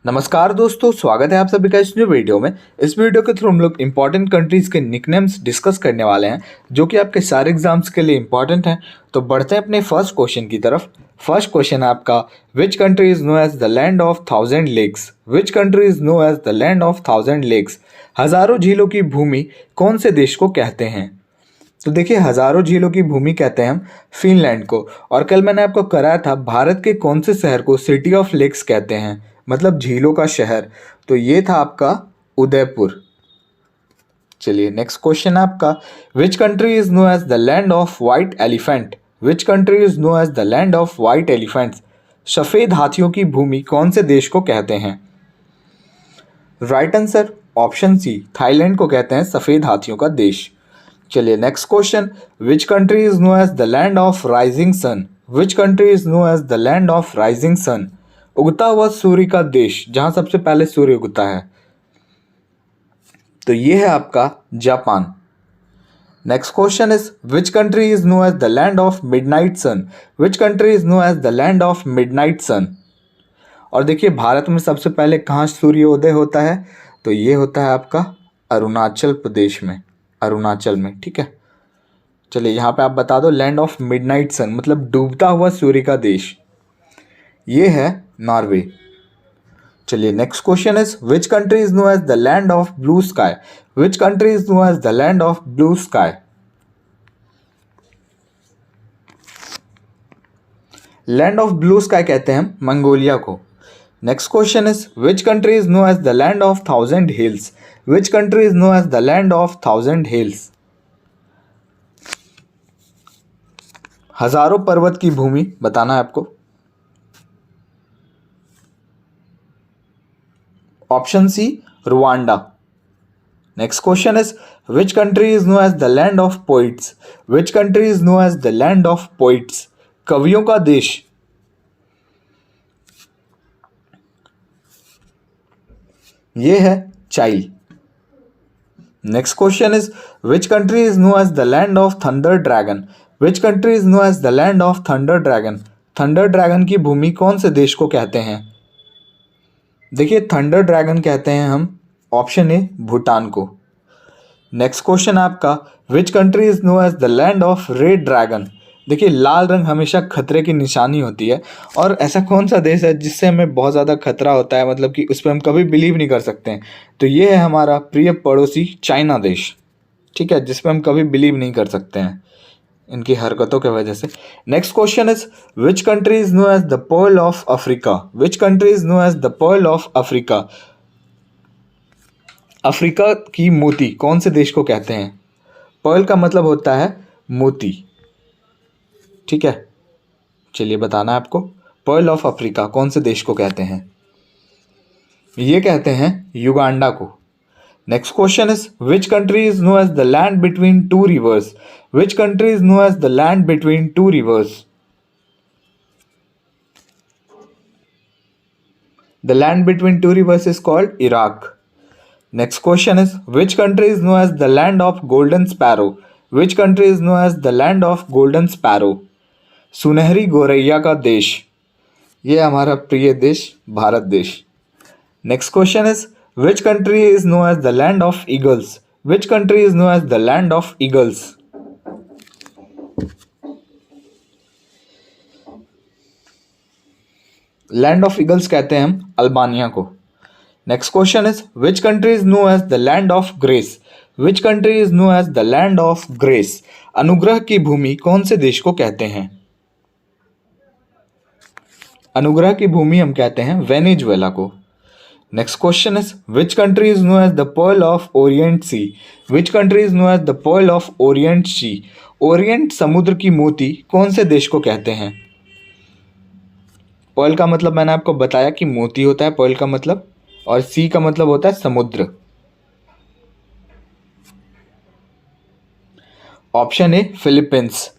नमस्कार दोस्तों, स्वागत है आप सभी का इस न्यू वीडियो में। इस वीडियो के थ्रू हम लोग इंपॉर्टेंट कंट्रीज के निकनेम्स डिस्कस करने वाले हैं जो कि आपके सारे एग्जाम्स के लिए इंपॉर्टेंट हैं। तो बढ़ते हैं अपने फर्स्ट क्वेश्चन की तरफ। फर्स्ट क्वेश्चन है आपका, which country is known as the land of 1000 lakes. Which country is known as the land of 1000 lakes. हजारों झीलों की भूमि कौन से देश को कहते हैं? तो देखिए, हजारों झीलों की भूमि कहते हैं हम फिनलैंड को। और कल मैंने आपको कराया था भारत के कौन से शहर को सिटी ऑफ लेक्स कहते हैं, मतलब झीलों का शहर। तो ये था आपका उदयपुर। चलिए नेक्स्ट क्वेश्चन है आपका, which country is known as the land of white elephant. Which country is known as the land of white elephants. सफेद हाथियों की भूमि कौन से देश को कहते हैं? Right answer option C, Thailand को कहते हैं सफेद हाथियों का देश। चलिए next question, which country is known as the land of rising sun. Which country is known as the land of rising sun. उगता हुआ सूर्य का देश, जहां सबसे पहले सूर्य उगता है। तो ये है आपका Japan. Next question is, which country is known as the land of midnight sun. Which country is known as the land of midnight sun. और देखिए, भारत में सबसे पहले कहाँ सूर्योदय होता है? तो ये होता है आपका अरुणाचल प्रदेश में, अरुणाचल में। ठीक है, चलिए यहाँ पे आप बता दो, लैंड ऑफ मिडनाइट सन मतलब डूबता हुआ सूर्य का देश, ये है नॉर्वे। चलिए next question is, which country is known as the land of blue sky. Which country is known as the land of blue sky. Land of blue sky कहते हैं हम मंगोलिया को। Next question is, which country is known as the land of 1000 hills. Which country is known as the land of 1000 hills. हजारों पर्वत की भूमि बताना है आपको। Option C, Rwanda. Next question is, which country is known as the land of poets. Which country is known as the land of poets. कवियों का देश। ये है Chile. Next question is, which country is known as the land of thunder dragon. Which country is known as the land of thunder dragon. Thunder dragon की भूमि कौन से देश को कहते हैं? देखिए, थंडर ड्रैगन कहते हैं हम ऑप्शन ए, भूटान को। नेक्स्ट क्वेश्चन आपका, which country is known as the land of red dragon. देखिए, लाल रंग हमेशा खतरे की निशानी होती है, और ऐसा कौन सा देश है जिससे हमें बहुत ज़्यादा खतरा होता है, मतलब कि उस पर हम कभी बिलीव नहीं कर सकते हैं? तो ये है हमारा प्रिय पड़ोसी चाइना देश। ठीक है, जिस पर हम कभी बिलीव नहीं कर सकते हैं इनकी हरकतों की वजह से। Next question is, which country is known as the pearl of Africa. Which country is known as the pearl of Africa. Africa की मोती कौन से देश को कहते हैं? पर्ल का मतलब होता है मोती। ठीक है, चलिए बताना है आपको, पर्ल ऑफ अफ्रीका कौन से देश को कहते हैं? ये कहते हैं युगांडा को। Next question is, which country is known as the land between two rivers. Which country is known as the land between two rivers. The land between two rivers is called Iraq. Next question is, which country is known as the land of golden sparrow. Which country is known as the land of golden sparrow. सुनहरी गौरैया का देश, ये हमारा प्रिय देश भारत देश। Next question is, which country is known as the land of eagles. Which country is known as the land of eagles. Land of eagles कहते हैं हम अल्बानिया को। Next question is, which country is known as the land of grace. Which country is known as the land of grace. अनुग्रह की भूमि कौन से देश को कहते हैं? अनुग्रह की भूमि हम कहते हैं वेनेजुएला को। Next question is, which country is known as the pearl of orient sea. Which country is known as the pearl of orient sea. Orient समुद्र की मोती कौन से देश को कहते हैं? पर्ल का मतलब मैंने आपको बताया कि मोती होता है पर्ल का मतलब, और सी का मतलब होता है समुद्र। Option A, Philippines.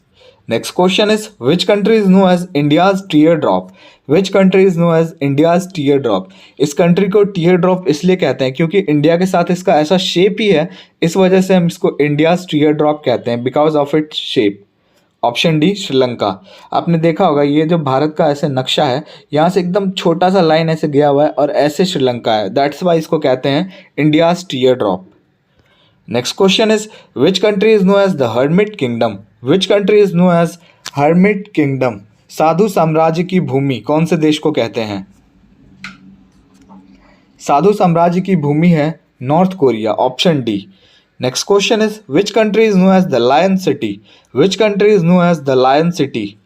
Next question is, which country is known as India's tear drop. Which country is known as India's tear drop. इस कंट्री को टीयर ड्रॉप इसलिए कहते हैं क्योंकि इंडिया के साथ इसका ऐसा शेप ही है, इस वजह से हम इसको इंडियाज टीयर ड्रॉप कहते हैं, because of its shape. Option D Sri Lanka. आपने देखा होगा ये जो भारत का ऐसे नक्शा है, यहाँ से एकदम छोटा सा लाइन ऐसे गया हुआ है और ऐसे श्रीलंका है, दैट्स वाई इसको कहते हैं India's tear drop. Next question is which country is known as the hermit kingdom. Which country is known as hermit kingdom, साधु साम्राज्य की भूमि, कौन से देश को कहते हैं? साधु साम्राज्य की भूमि है North Korea, option D. Next question is which country is known as the lion city. Which country is known as the lion city,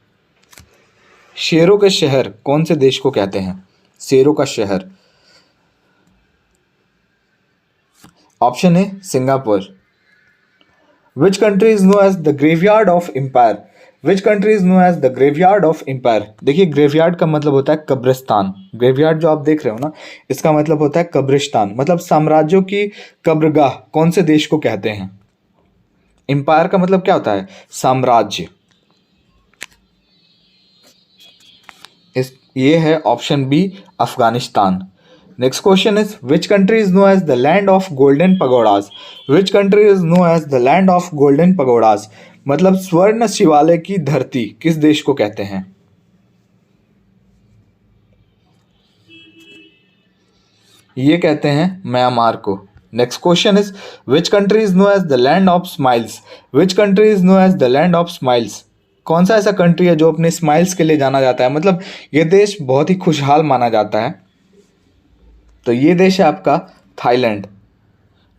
शेरों के शहर, कौन से देश को कहते हैं? शेरों का शहर, option A Singapore. Which country is known as the graveyard of empire. Which country is known as the graveyard of empire. देखिए ग्रेवयार्ड का मतलब होता है कब्रिस्तान। ग्रेवयार्ड जो आप देख रहे हो ना, इसका मतलब होता है कब्रिस्तान, मतलब साम्राज्यों की कब्रगाह, कौन से देश को कहते हैं? एम्पायर का मतलब क्या होता है? साम्राज्य। ये है option B Afghanistan. Next question is which country is known as the land of golden pagodas. Which country is known as the land of golden pagodas, मतलब स्वर्ण शिवालय की धरती, किस देश को कहते हैं? ये कहते हैं म्यांमार को। Next question is which country is known as the land of smiles. Which country is known as the land of smiles, कौन सा ऐसा कंट्री है जो अपने स्माइल्स के लिए जाना जाता है, मतलब ये देश बहुत ही खुशहाल माना जाता है? तो ये देश है आपका थाईलैंड,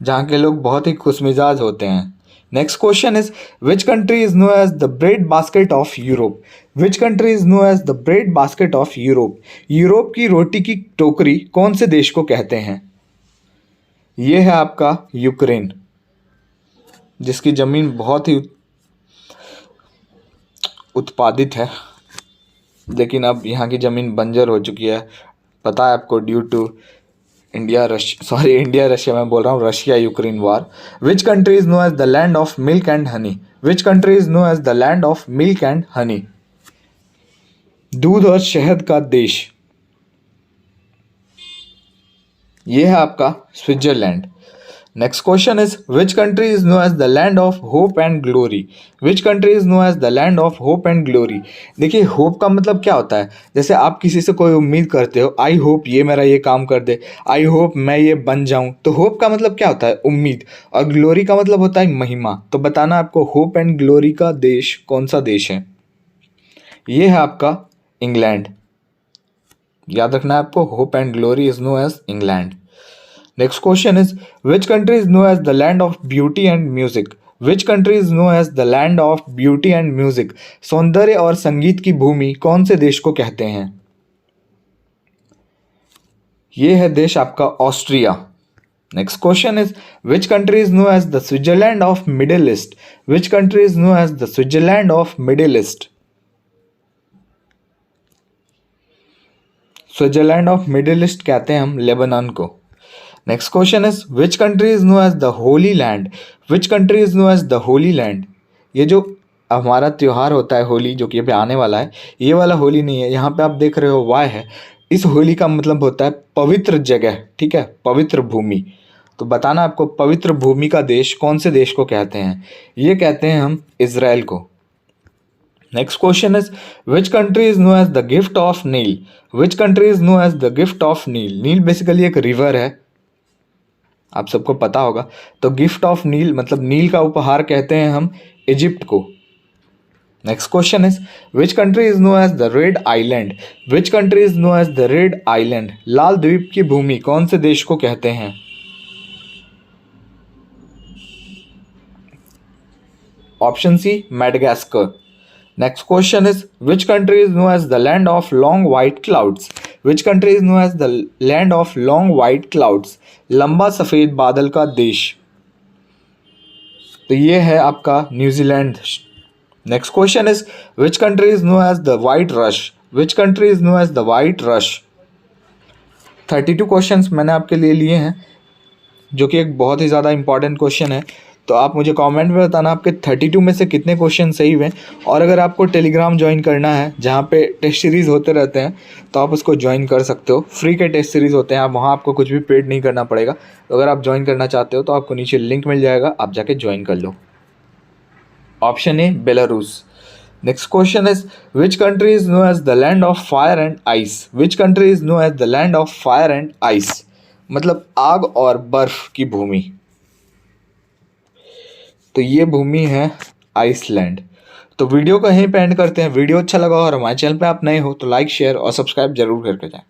जहाँ के लोग बहुत ही खुशमिजाज होते हैं। Next question is which country is known as the bread basket of Europe. Which country is known as the bread basket of Europe, Europe की रोटी की टोकरी, कौन से देश को कहते हैं? ये है आपका यूक्रेन, जिसकी जमीन बहुत ही उत्पादित है, लेकिन अब यहाँ की ज़मीन बंजर हो चुकी है, पता है आपको, ड्यू टू इंडिया रशिया मैं बोल रहा हूँ, Russia Ukraine war. Which country is known as the land of milk and honey. Which country is known as the land of milk and honey, दूध और शहद का देश, ये है आपका Switzerland. Next question is which country is known as the land of hope and glory. Which country is known as the land of hope and glory. देखिए hope का मतलब क्या होता है, जैसे आप किसी से कोई उम्मीद करते हो, आई होप ये मेरा ये काम कर दे, आई होप मैं ये बन जाऊं, तो होप का मतलब क्या होता है? उम्मीद। और ग्लोरी का मतलब होता है महिमा। तो बताना आपको होप एंड ग्लोरी का देश कौन सा देश है? ये है आपका इंग्लैंड, याद रखना है आपको, hope and glory is known as England. Next question is which country is known as the land of beauty and music. Which country is known as the land of beauty and music, सौंदर्य और संगीत की भूमि, कौन से देश को कहते हैं? ये है देश आपका Austria. Next question is which country is known as the Switzerland of Middle East. Which country is known as the Switzerland of Middle East. Switzerland of Middle East कहते हैं हम लेबनान को। Next question is which country is known as the holy land. Which country is known as the holy land, ये जो हमारा त्यौहार होता है होली, जो कि अभी आने वाला है, ये वाला होली नहीं है, यहाँ पे आप देख रहे हो वाई है, इस होली का मतलब होता है पवित्र जगह, ठीक है, पवित्र भूमि। तो बताना आपको पवित्र भूमि का देश कौन से देश को कहते हैं? ये कहते हैं हम इजराइल को। Next question is which country is known as the gift of Nile. Which country is known as the gift of Nile, Nile basically एक रिवर है, आप सबको पता होगा। तो गिफ्ट ऑफ नील मतलब नील का उपहार कहते हैं हम इजिप्ट को। Next question is which country is known as the red island. Which country is known as the red island, लाल द्वीप की भूमि, कौन से देश को कहते हैं? Option C Madagascar. Next question is which country is known as the land of long white clouds. Which country is known as the land of long white clouds, लंबा सफ़ेद बादल का देश। तो ये है आपका New Zealand. Next question is which country is known as the white rush. Which country is known as the white rush. 32 questions मैंने आपके लिए लिए हैं, जो कि एक बहुत ही ज़्यादा इंपॉर्टेंट क्वेश्चन है। तो आप मुझे कमेंट में बताना आपके 32 में से कितने क्वेश्चन सही हुए। और अगर आपको टेलीग्राम ज्वाइन करना है, जहाँ पे टेस्ट सीरीज़ होते रहते हैं, तो आप उसको ज्वाइन कर सकते हो। फ्री के टेस्ट सीरीज़ होते हैं, आप वहाँ आपको कुछ भी पेड नहीं करना पड़ेगा। तो अगर आप ज्वाइन करना चाहते हो तो आपको नीचे लिंक मिल जाएगा, आप जाके ज्वाइन कर लो। Option A Belarus. Next question is which country is known as the land of fire and ice. Which country is known as the land of fire and ice, मतलब आग और बर्फ की भूमि। तो ये भूमि है आइसलैंड। तो वीडियो को यहीं पे एंड करते हैं। वीडियो अच्छा लगा और हमारे चैनल पे आप नए हो तो लाइक शेयर और सब्सक्राइब जरूर करके जाएं।